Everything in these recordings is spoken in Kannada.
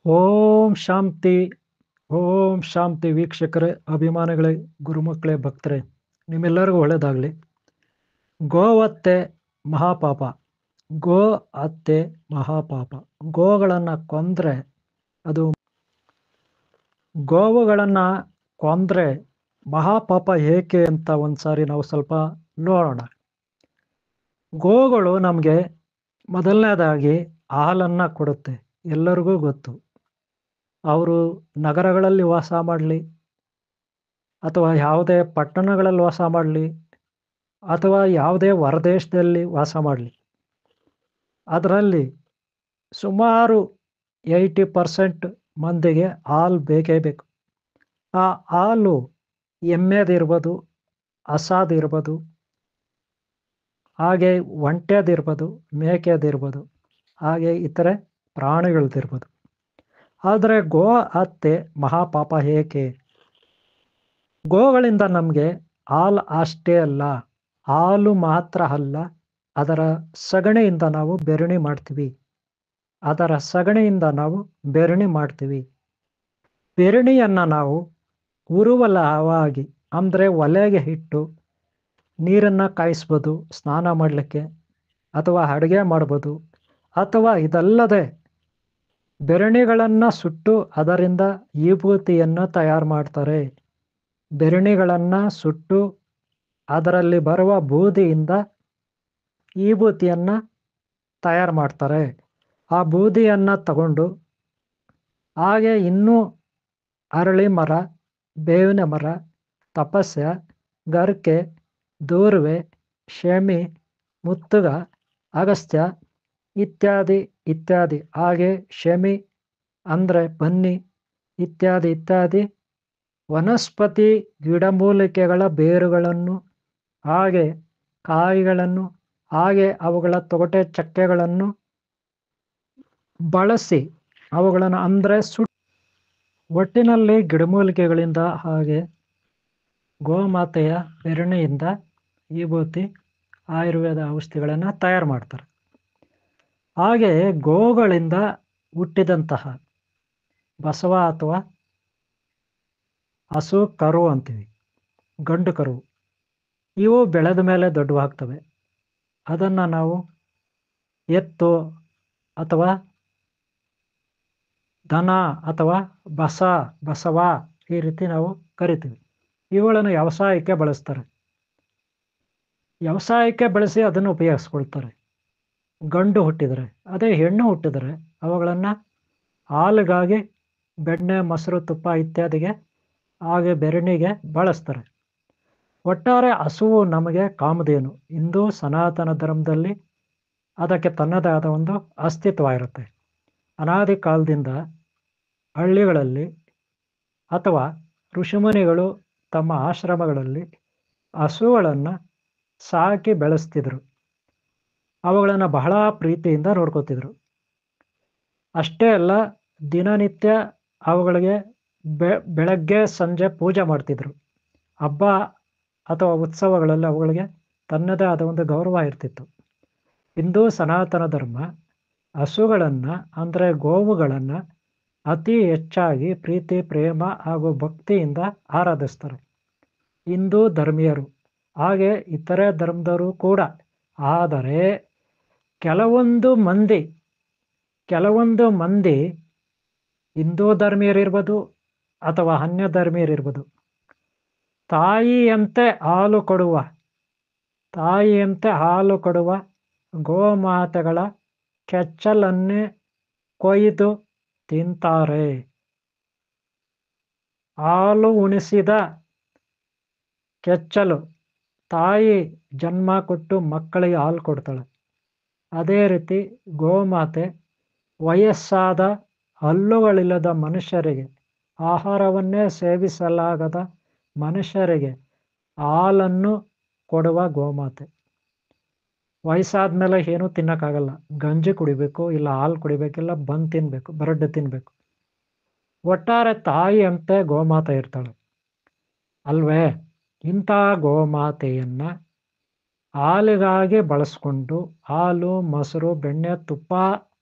ಓಂ ಶಾಂತಿ ಓಂ ಶಾಂತಿ ವೀಕ್ಷಕರೇ, ಅಭಿಮಾನಿಗಳೇ, ಗುರುಮಕ್ಕಳೇ, ಭಕ್ತರೇ, ನಿಮ್ಮೆಲ್ಲರಿಗೂ ಒಳ್ಳೆಯದಾಗಲಿ. ಗೋಹತ್ಯೆ ಮಹಾಪಾಪ. ಗೋ ಹತ್ಯೆ ಮಹಾಪಾಪ. ಗೋಗಳನ್ನು ಕೊಂದರೆ ಅದು ಗೋವುಗಳನ್ನು ಕೊಂದರೆ ಮಹಾಪಾಪ ಏಕೆ ಅಂತ ಒಂದ್ಸಾರಿ ನಾವು ಸ್ವಲ್ಪ ನೋಡೋಣ. ಗೋಗಳು ನಮಗೆ ಮೊದಲನೇದಾಗಿ ಹಾಲನ್ನು ಕೊಡುತ್ತೆ. ಎಲ್ಲರಿಗೂ ಗೊತ್ತು. ಅವರು ನಗರಗಳಲ್ಲಿ ವಾಸ ಮಾಡಲಿ ಅಥವಾ ಯಾವುದೇ ಪಟ್ಟಣಗಳಲ್ಲಿ ವಾಸ ಮಾಡಲಿ ಅಥವಾ ಯಾವುದೇ ಹೊರದೇಶದಲ್ಲಿ ವಾಸ ಮಾಡಲಿ, ಅದರಲ್ಲಿ ಸುಮಾರು 80% ಮಂದಿಗೆ ಹಾಲು ಬೇಕೇ ಬೇಕು. ಆ ಹಾಲು ಎಮ್ಮೆದಿರ್ಬೋದು, ಹಸದಿರ್ಬೋದು, ಹಾಗೆ ಒಂಟೆದಿರ್ಬೋದು, ಮೇಕೆದಿರ್ಬೋದು, ಹಾಗೆ ಇತರೆ ಪ್ರಾಣಿಗಳದಿರ್ಬೋದು. ಆದರೆ ಗೋ ಹತ್ಯೆ ಮಹಾಪಾಪ ಏಕೆ? ಗೋಗಳಿಂದ ನಮಗೆ ಹಾಲು ಅಷ್ಟೇ ಅಲ್ಲ, ಹಾಲು ಮಾತ್ರ ಅಲ್ಲ, ಅದರ ಸಗಣಿಯಿಂದ ನಾವು ಬೆರಣಿ ಮಾಡ್ತೀವಿ. ಬೆರಣಿಯನ್ನು ನಾವು ಉರುವಲವಾಗಿ ಅಂದರೆ ಒಲೆಗೆ ಇಟ್ಟು ನೀರನ್ನು ಕಾಯಿಸ್ಬೋದು ಸ್ನಾನ ಮಾಡಲಿಕ್ಕೆ, ಅಥವಾ ಅಡುಗೆ ಮಾಡ್ಬೋದು. ಅಥವಾ ಇದಲ್ಲದೆ ಬೆರಣಿಗಳನ್ನು ಸುಟ್ಟು ಅದರಿಂದ ವಿಭೂತಿಯನ್ನು ತಯಾರು ಮಾಡ್ತಾರೆ. ಬೆರಣಿಗಳನ್ನು ಸುಟ್ಟು ಅದರಲ್ಲಿ ಬರುವ ಬೂದಿಯಿಂದ ವಿಭೂತಿಯನ್ನು ತಯಾರು ಮಾಡ್ತಾರೆ. ಆ ಬೂದಿಯನ್ನು ತಗೊಂಡು ಹಾಗೆ ಇನ್ನೂ ಅರಳಿ ಮರ, ಬೇವಿನ ಮರ, ತಪಸ್ಯ, ಗರ್ಕೆ, ದೂರ್ವೆ, ಶಮಿ, ಮುತ್ತುಗ, ಅಗಸ್ತ್ಯ ಇತ್ಯಾದಿ ಇತ್ಯಾದಿ, ಹಾಗೆ ಶಮಿ ಅಂದರೆ ಬನ್ನಿ ಇತ್ಯಾದಿ ಇತ್ಯಾದಿ ವನಸ್ಪತಿ ಗಿಡಮೂಲಿಕೆಗಳ ಬೇರುಗಳನ್ನು, ಹಾಗೆ ಕಾಯಿಗಳನ್ನು, ಹಾಗೆ ಅವುಗಳ ತೊಗಟೆ ಚಕ್ಕೆಗಳನ್ನು ಬಳಸಿ ಅವುಗಳನ್ನು ಅಂದರೆ ಒಟ್ಟಿನಲ್ಲಿ ಗಿಡಮೂಲಿಕೆಗಳಿಂದ ಹಾಗೆ ಗೋಮಾತೆಯ ಬೆರಣಿಯಿಂದ ವಿಭೂತಿ, ಆಯುರ್ವೇದ ಔಷಧಿಗಳನ್ನು ತಯಾರು ಮಾಡ್ತಾರೆ. ಹಾಗೆ ಗೋಗಳಿಂದ ಹುಟ್ಟಿದಂತಹ ಬಸವ ಅಥವಾ ಹಸು ಕರು ಅಂತೀವಿ, ಗಂಡು ಕರು, ಇವು ಬೆಳೆದ ಮೇಲೆ ದೊಡ್ಡವಾಗ್ತವೆ. ಅದನ್ನು ನಾವು ಎತ್ತು ಅಥವಾ ದನ ಅಥವಾ ಬಸವ ಈ ರೀತಿ ನಾವು ಕರಿತೀವಿ. ಇವುಗಳನ್ನು ವ್ಯವಸಾಯಕ್ಕೆ ಬಳಸ್ತಾರೆ. ವ್ಯವಸಾಯಕ್ಕೆ ಬಳಸಿ ಅದನ್ನು ಉಪಯೋಗಿಸ್ಕೊಳ್ತಾರೆ. ಗಂಡು ಹುಟ್ಟಿದರೆ, ಅದೇ ಹೆಣ್ಣು ಹುಟ್ಟಿದರೆ ಅವುಗಳನ್ನು ಹಾಲಿಗಾಗಿ, ಬೆಣ್ಣೆ, ಮೊಸರು, ತುಪ್ಪ ಇತ್ಯಾದಿಗೆ, ಹಾಗೆ ಬೆರಣಿಗೆ ಬಳಸ್ತಾರೆ. ಒಟ್ಟಾರೆ ಹಸುವು ನಮಗೆ ಕಾಮಧೇನು. ಹಿಂದೂ ಸನಾತನ ಧರ್ಮದಲ್ಲಿ ಅದಕ್ಕೆ ತನ್ನದೇ ಆದ ಒಂದು ಅಸ್ತಿತ್ವ ಇರುತ್ತೆ. ಅನಾದಿ ಕಾಲದಿಂದ ಹಳ್ಳಿಗಳಲ್ಲಿ ಅಥವಾ ಋಷಿಮುನಿಗಳು ತಮ್ಮ ಆಶ್ರಮಗಳಲ್ಲಿ ಹಸುಗಳನ್ನು ಸಾಕಿ ಬೆಳೆಸ್ತಿದ್ರು. ಅವುಗಳನ್ನು ಬಹಳ ಪ್ರೀತಿಯಿಂದ ನೋಡ್ಕೋತಿದ್ರು. ಅಷ್ಟೇ ಅಲ್ಲ, ದಿನನಿತ್ಯ ಅವುಗಳಿಗೆ ಬೆಳಗ್ಗೆ ಸಂಜೆ ಪೂಜೆ ಮಾಡ್ತಿದ್ರು. ಹಬ್ಬ ಅಥವಾ ಉತ್ಸವಗಳಲ್ಲಿ ಅವುಗಳಿಗೆ ತನ್ನದೇ ಆದ ಒಂದು ಗೌರವ ಇರ್ತಿತ್ತು. ಹಿಂದೂ ಸನಾತನ ಧರ್ಮ ಹಸುಗಳನ್ನು ಅಂದರೆ ಗೋವುಗಳನ್ನು ಅತಿ ಹೆಚ್ಚಾಗಿ ಪ್ರೀತಿ, ಪ್ರೇಮ ಹಾಗೂ ಭಕ್ತಿಯಿಂದ ಆರಾಧಿಸ್ತಾರೆ ಹಿಂದೂ ಧರ್ಮೀಯರು, ಹಾಗೆ ಇತರೆ ಧರ್ಮದವರು ಕೂಡ. ಆದರೆ ಕೆಲವೊಂದು ಮಂದಿ ಹಿಂದೂ ಧರ್ಮೀಯರಿರ್ಬೋದು ಅಥವಾ ಅನ್ಯ ಧರ್ಮೀಯರಿರ್ಬೋದು, ತಾಯಿಯಂತೆ ಹಾಲು ಕೊಡುವ ಗೋಮಾತೆಗಳ ಕೆಚ್ಚಲನ್ನೇ ಕೊಯ್ದು ತಿಂತಾರೆ. ಹಾಲು ಉಣಿಸಿದ ಕೆಚ್ಚಲು ತಾಯಿ ಜನ್ಮ ಕೊಟ್ಟು ಮಕ್ಕಳಿಗೆ ಹಾಲು ಕೊಡ್ತಾಳೆ. ಅದೇ ರೀತಿ ಗೋಮಾತೆ ವಯಸ್ಸಾದ ಹಲ್ಲುಗಳಿಲ್ಲದ ಮನುಷ್ಯರಿಗೆ, ಆಹಾರವನ್ನೇ ಸೇವಿಸಲಾಗದ ಮನುಷ್ಯರಿಗೆ ಹಾಲನ್ನು ಕೊಡುವ ಗೋಮಾತೆ. ವಯಸ್ಸಾದ ಮೇಲೆ ಏನೂ ತಿನ್ನೋಕ್ಕಾಗಲ್ಲ, ಗಂಜಿ ಕುಡಿಬೇಕು, ಇಲ್ಲ ಹಾಲು ಕುಡಿಬೇಕಿಲ್ಲ, ಬಂದು ತಿನ್ನಬೇಕು, ಬ್ರೆಡ್ ತಿನ್ನಬೇಕು. ಒಟ್ಟಾರೆ ತಾಯಿಯಂತೆ ಗೋಮಾತೆ ಇರ್ತಾಳೆ ಅಲ್ವೇ? ಇಂಥ ಗೋಮಾತೆಯನ್ನು ಹಾಲಿಗಾಗಿ ಬಳಸ್ಕೊಂಡು ಹಾಲು, ಮೊಸರು, ಬೆಣ್ಣೆ, ತುಪ್ಪ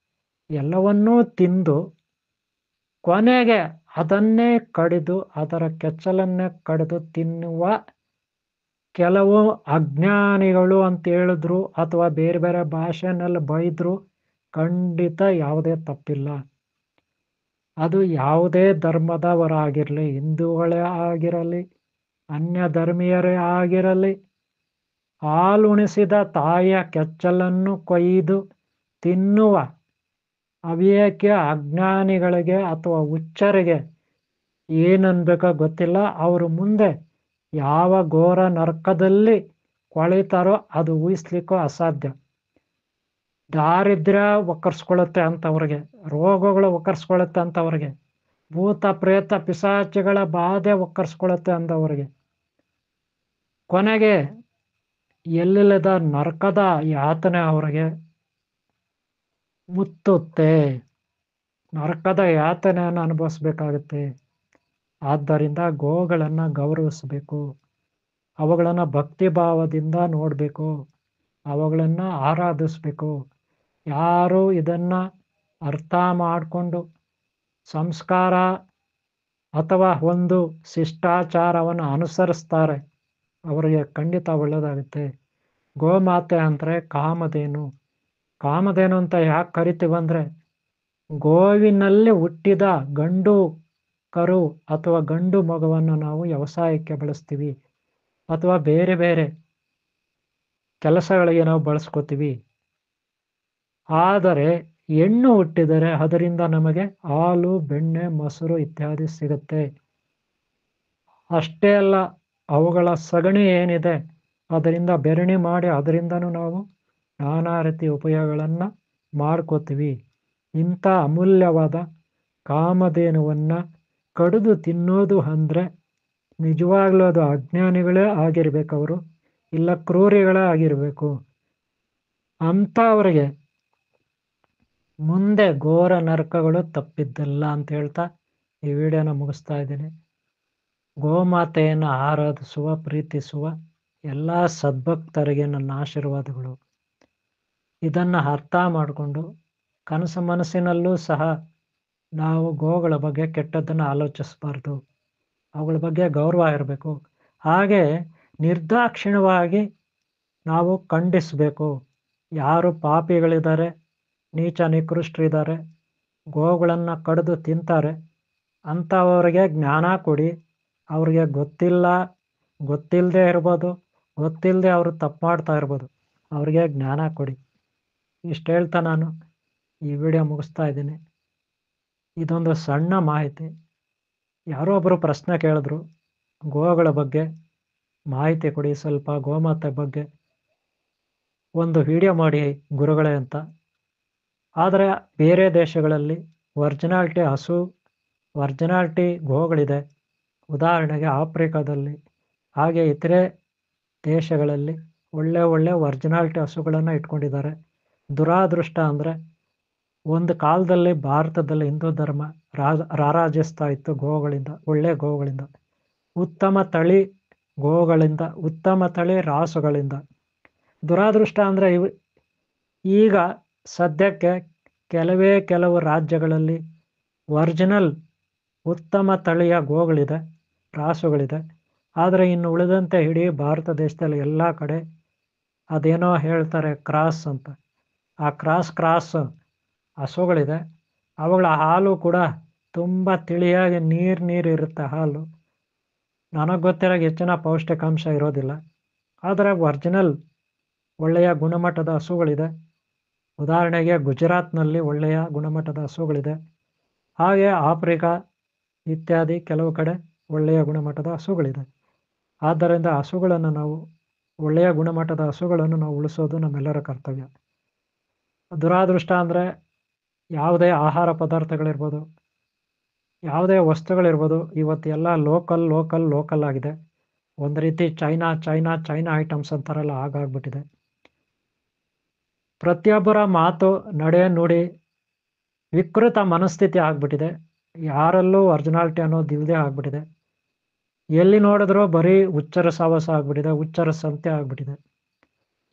ಎಲ್ಲವನ್ನೂ ತಿಂದು ಕೊನೆಗೆ ಅದನ್ನೇ ಕಡಿದು ಅದರ ಕೆಚ್ಚಲನ್ನೇ ಕಡಿದು ತಿನ್ನುವ ಕೆಲವು ಅಜ್ಞಾನಿಗಳು ಅಂತ ಹೇಳಿದ್ರು ಅಥವಾ ಬೇರೆ ಬೇರೆ ಭಾಷೆನಲ್ಲಿ ಬೈದ್ರು ಖಂಡಿತ ಯಾವುದೇ ತಪ್ಪಿಲ್ಲ. ಅದು ಯಾವುದೇ ಧರ್ಮದವರಾಗಿರಲಿ, ಹಿಂದೂಗಳೇ ಆಗಿರಲಿ, ಅನ್ಯ ಧರ್ಮೀಯರೇ ಆಗಿರಲಿ, ಹಾಲುಣಿಸಿದ ತಾಯಿಯ ಕೆಚ್ಚಲನ್ನು ಕೊಯ್ದು ತಿನ್ನುವ ಅವಿವೇಕ ಅಜ್ಞಾನಿಗಳಿಗೆ ಅಥವಾ ಹುಚ್ಚರಿಗೆ ಏನನ್ಬೇಕೋ ಗೊತ್ತಿಲ್ಲ. ಅವರು ಮುಂದೆ ಯಾವ ಘೋರ ನರಕದಲ್ಲಿ ಕೊಳಿತಾರೋ ಅದು ಊಹಿಸ್ಲಿಕ್ಕೂ ಅಸಾಧ್ಯ. ದಾರಿದ್ರ್ಯ ಒಕ್ಕರ್ಸ್ಕೊಳ್ಳುತ್ತೆ ಅಂತವ್ರಿಗೆ, ರೋಗಗಳು ಒಕ್ಕರ್ಸ್ಕೊಳ್ಳುತ್ತೆ ಅಂತವ್ರಿಗೆ, ಭೂತ ಪ್ರೇತ ಪಿಶಾಚಿಗಳ ಬಾಧೆ ಒಕ್ಕರ್ಸ್ಕೊಳ್ಳುತ್ತೆ ಅಂದವರಿಗೆ, ಕೊನೆಗೆ ಎಲ್ಲಿಲ್ಲದ ನರಕದ ಯಾತನೆ ಅವರಿಗೆ ಮುತ್ತುತ್ತೆ. ನರಕದ ಯಾತನೆಯನ್ನು ಅನುಭವಿಸ್ಬೇಕಾಗುತ್ತೆ. ಆದ್ದರಿಂದ ಗೋಗಳನ್ನು ಗೌರವಿಸಬೇಕು, ಅವುಗಳನ್ನು ಭಕ್ತಿ ಭಾವದಿಂದ ನೋಡಬೇಕು, ಅವುಗಳನ್ನು ಆರಾಧಿಸ್ಬೇಕು. ಯಾರು ಇದನ್ನು ಅರ್ಥ ಮಾಡಿಕೊಂಡು ಸಂಸ್ಕಾರ ಅಥವಾ ಒಂದು ಶಿಷ್ಟಾಚಾರವನ್ನು ಅನುಸರಿಸ್ತಾರೆ ಅವರಿಗೆ ಖಂಡಿತ ಒಳ್ಳೆಯದಾಗುತ್ತೆ. ಗೋಮಾತೆ ಅಂದರೆ ಕಾಮಧೇನು. ಕಾಮಧೇನು ಅಂತ ಯಾಕೆ ಕರಿತೀವಂದರೆ, ಗೋವಿನಲ್ಲಿ ಹುಟ್ಟಿದ ಗಂಡು ಕರು ಅಥವಾ ಗಂಡು ಮಗುವನ್ನು ನಾವು ವ್ಯವಸಾಯಕ್ಕೆ ಬಳಸ್ತೀವಿ ಅಥವಾ ಬೇರೆ ಬೇರೆ ಕೆಲಸಗಳಿಗೆ ನಾವು ಬಳಸ್ಕೋತೀವಿ. ಆದರೆ ಹೆಣ್ಣು ಹುಟ್ಟಿದರೆ ಅದರಿಂದ ನಮಗೆ ಹಾಲು, ಬೆಣ್ಣೆ, ಮೊಸರು ಇತ್ಯಾದಿ ಸಿಗುತ್ತೆ. ಅಷ್ಟೇ ಅಲ್ಲ, ಅವುಗಳ ಸಗಣಿ ಏನಿದೆ ಅದರಿಂದ ಬೆರಣಿ ಮಾಡಿ ಅದರಿಂದನೂ ನಾವು ನಾನಾ ರೀತಿ ಉಪಯೋಗಗಳನ್ನು ಮಾಡ್ಕೋತೀವಿ. ಇಂಥ ಅಮೂಲ್ಯವಾದ ಕಾಮಧೇನುವನ್ನು ಕಡಿದು ತಿನ್ನೋದು ಅಂದರೆ ನಿಜವಾಗ್ಲೂ ಅದು ಅಜ್ಞಾನಿಗಳೇ ಆಗಿರ್ಬೇಕು, ಅವರು ಇಲ್ಲ ಕ್ರೂರಿಗಳೇ ಆಗಿರಬೇಕು. ಅಂಥವ್ರಿಗೆ ಮುಂದೆ ಘೋರ ನರಕಗಳು ತಪ್ಪಿದ್ದಲ್ಲ ಅಂತ ಹೇಳ್ತಾ ಈ ವಿಡಿಯೋನ ಮುಗಿಸ್ತಾ ಇದ್ದೀನಿ. ಗೋಮಾತೆಯನ್ನು ಆರಾಧಿಸುವ, ಪ್ರೀತಿಸುವ ಎಲ್ಲ ಸದ್ಭಕ್ತರಿಗೆ ನನ್ನ ಆಶೀರ್ವಾದಗಳು. ಇದನ್ನು ಅರ್ಥ ಮಾಡಿಕೊಂಡು ಕನಸು ಮನಸ್ಸಿನಲ್ಲೂ ಸಹ ನಾವು ಗೋಗಳ ಬಗ್ಗೆ ಕೆಟ್ಟದ್ದನ್ನು ಆಲೋಚಿಸಬಾರ್ದು, ಅವುಗಳ ಬಗ್ಗೆ ಗೌರವ ಇರಬೇಕು. ಹಾಗೆ ನಿರ್ದಾಕ್ಷಿಣ್ಯವಾಗಿ ನಾವು ಖಂಡಿಸಬೇಕು. ಯಾರು ಪಾಪಿಗಳಿದ್ದಾರೆ, ನೀಚ ನಿಕೃಷ್ಟರಿದ್ದಾರೆ, ಗೋಗಳನ್ನು ಕಡಿದು ತಿಂತಾರೆ, ಅಂಥವರಿಗೆ ಜ್ಞಾನ ಕೊಡಿ. ಅವ್ರಿಗೆ ಗೊತ್ತಿಲ್ಲದೆ ಇರ್ಬೋದು, ಗೊತ್ತಿಲ್ಲದೆ ಅವರು ತಪ್ಪು ಮಾಡ್ತಾ ಇರ್ಬೋದು, ಅವ್ರಿಗೆ ಜ್ಞಾನ ಕೊಡಿ. ಇಷ್ಟು ಹೇಳ್ತಾ ನಾನು ಈ ವಿಡಿಯೋ ಮುಗಿಸ್ತಾ ಇದ್ದೀನಿ. ಇದೊಂದು ಸಣ್ಣ ಮಾಹಿತಿ. ಯಾರೋ ಒಬ್ಬರು ಪ್ರಶ್ನೆ ಕೇಳಿದ್ರು, ಗೋಗಳ ಬಗ್ಗೆ ಮಾಹಿತಿ ಕೊಡಿ ಸ್ವಲ್ಪ, ಗೋಮಾತೆ ಬಗ್ಗೆ ಒಂದು ವಿಡಿಯೋ ಮಾಡಿ ಗುರುಗಳೇ ಅಂತ. ಆದರೆ ಬೇರೆ ದೇಶಗಳಲ್ಲಿ ಒರಿಜಿನಾಲಿಟಿ ಗೋಗಳಿದೆ. ಉದಾಹರಣೆಗೆ ಆಫ್ರಿಕಾದಲ್ಲಿ, ಹಾಗೆ ಇತರೆ ದೇಶಗಳಲ್ಲಿ ಒಳ್ಳೆ ಒರಿಜಿನಾಲಿಟಿ ಹಸುಗಳನ್ನು ಇಟ್ಕೊಂಡಿದ್ದಾರೆ. ದುರಾದೃಷ್ಟ ಅಂದರೆ ಒಂದು ಕಾಲದಲ್ಲಿ ಭಾರತದಲ್ಲಿ ಹಿಂದೂ ಧರ್ಮ ರಾರಾಜಿಸ್ತಾ ಇತ್ತು ಗೋಗಳಿಂದ, ಒಳ್ಳೆ ಗೋಗಳಿಂದ, ಉತ್ತಮ ತಳಿ ಗೋಗಳಿಂದ, ಉತ್ತಮ ತಳಿ ರಾಸುಗಳಿಂದ. ದುರಾದೃಷ್ಟ ಅಂದರೆ ಈಗ ಸದ್ಯಕ್ಕೆ ಕೆಲವು ರಾಜ್ಯಗಳಲ್ಲಿ ಒರಿಜಿನಲ್ ಉತ್ತಮ ತಳಿಯ ಗೋಗಳಿದೆ, ರಾಸುಗಳಿದೆ. ಆದರೆ ಇನ್ನು ಉಳಿದಂತೆ ಇಡೀ ಭಾರತ ದೇಶದಲ್ಲಿ ಎಲ್ಲ ಕಡೆ ಅದೇನೋ ಹೇಳ್ತಾರೆ ಕ್ರಾಸ್ ಅಂತ, ಆ ಕ್ರಾಸ್ ಹಸುಗಳಿದೆ. ಅವುಗಳ ಹಾಲು ಕೂಡ ತುಂಬ ತಿಳಿಯಾಗಿ ನೀರು ಇರುತ್ತೆ ಹಾಲು. ನನಗೆ ಗೊತ್ತಿರೋ ಹೆಚ್ಚಿನ ಪೌಷ್ಟಿಕಾಂಶ ಇರೋದಿಲ್ಲ. ಆದರೆ ಒರಿಜಿನಲ್ ಒಳ್ಳೆಯ ಗುಣಮಟ್ಟದ ಹಸುಗಳಿದೆ. ಉದಾಹರಣೆಗೆ ಗುಜರಾತ್ನಲ್ಲಿ ಒಳ್ಳೆಯ ಗುಣಮಟ್ಟದ ಹಸುಗಳಿದೆ. ಹಾಗೆ ಆಫ್ರಿಕಾ ಇತ್ಯಾದಿ ಕೆಲವು ಕಡೆ ಒಳ್ಳೆಯ ಗುಣಮಟ್ಟದ ಹಸುಗಳಿದೆ. ಆದ್ದರಿಂದ ಒಳ್ಳೆಯ ಗುಣಮಟ್ಟದ ಹಸುಗಳನ್ನು ನಾವು ಉಳಿಸೋದು ನಮ್ಮೆಲ್ಲರ ಕರ್ತವ್ಯ. ದುರಾದೃಷ್ಟ ಅಂದರೆ ಯಾವುದೇ ಆಹಾರ ಪದಾರ್ಥಗಳಿರ್ಬೋದು, ಯಾವುದೇ ವಸ್ತುಗಳಿರ್ಬೋದು, ಇವತ್ತು ಎಲ್ಲ ಲೋಕಲ್ ಆಗಿದೆ. ಒಂದು ರೀತಿ ಚೈನಾ ಐಟಮ್ಸ್ ಅಂತಾರಲ್ಲ, ಹಾಗಾಗ್ಬಿಟ್ಟಿದೆ. ಪ್ರತಿಯೊಬ್ಬರ ಮಾತು, ನಡೆ, ನುಡಿ ವಿಕೃತ ಮನಸ್ಥಿತಿ ಆಗ್ಬಿಟ್ಟಿದೆ. ಯಾರಲ್ಲೂ ಒರಿಜಿನಾಲಿಟಿ ಅನ್ನೋದು ಇಲ್ಲದೆ ಆಗ್ಬಿಟ್ಟಿದೆ. ಎಲ್ಲಿ ನೋಡಿದ್ರೂ ಬರೀ ಹುಚ್ಚರ ಸಾವಾಸ ಆಗ್ಬಿಟ್ಟಿದೆ, ಹುಚ್ಚರ ಸಂತೆ ಆಗ್ಬಿಟ್ಟಿದೆ.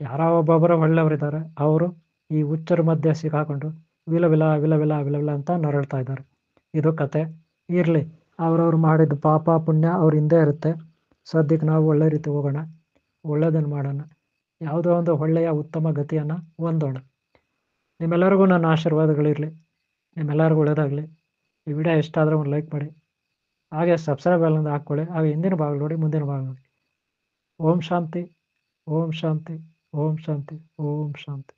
ಯಾರೋ ಒಬ್ಬೊಬ್ಬರು ಒಳ್ಳೆಯವರಿದ್ದಾರೆ, ಅವರು ಈ ಹುಚ್ಚರ ಮಧ್ಯೆ ಸಿಕ್ಕಾಕೊಂಡು ವಿಲ ಅಂತ ನರಳ್ತಾ ಇದ್ದಾರೆ. ಇದು ಕತೆ. ಇರಲಿ, ಅವ್ರವ್ರು ಮಾಡಿದ ಪಾಪ ಪುಣ್ಯ ಅವ್ರ ಹಿಂದೆ ಇರುತ್ತೆ. ಸದ್ಯಕ್ಕೆ ನಾವು ಒಳ್ಳೆ ರೀತಿ ಹೋಗೋಣ, ಒಳ್ಳೆಯದನ್ನು ಮಾಡೋಣ, ಯಾವುದೋ ಒಂದು ಒಳ್ಳೆಯ ಉತ್ತಮ ಗತಿಯನ್ನು ಹೊಂದೋಣ. ನಿಮ್ಮೆಲ್ಲರಿಗೂ ನನ್ನ ಆಶೀರ್ವಾದಗಳಿರಲಿ. ನಿಮ್ಮೆಲ್ಲರಿಗೂ ಒಳ್ಳೆಯದಾಗಲಿ. ಈ ವಿಡಿಯೋ ಇಷ್ಟ ಆದರೆ ಒಂದು ಲೈಕ್ ಮಾಡಿ, ಹಾಗೆ ಸಬ್ಸ್ಕ್ರೈಬ್ ಅಲ್ಲೊಂದು ಹಾಕ್ಕೊಳ್ಳಿ. ಹಾಗೆ ಹಿಂದಿನ ಭಾಗ ನೋಡಿ, ಮುಂದಿನ ಭಾಗ ನೋಡಿ. ಓಂ ಶಾಂತಿ, ಓಂ ಶಾಂತಿ, ಓಂ ಶಾಂತಿ, ಓಂ ಶಾಂತಿ.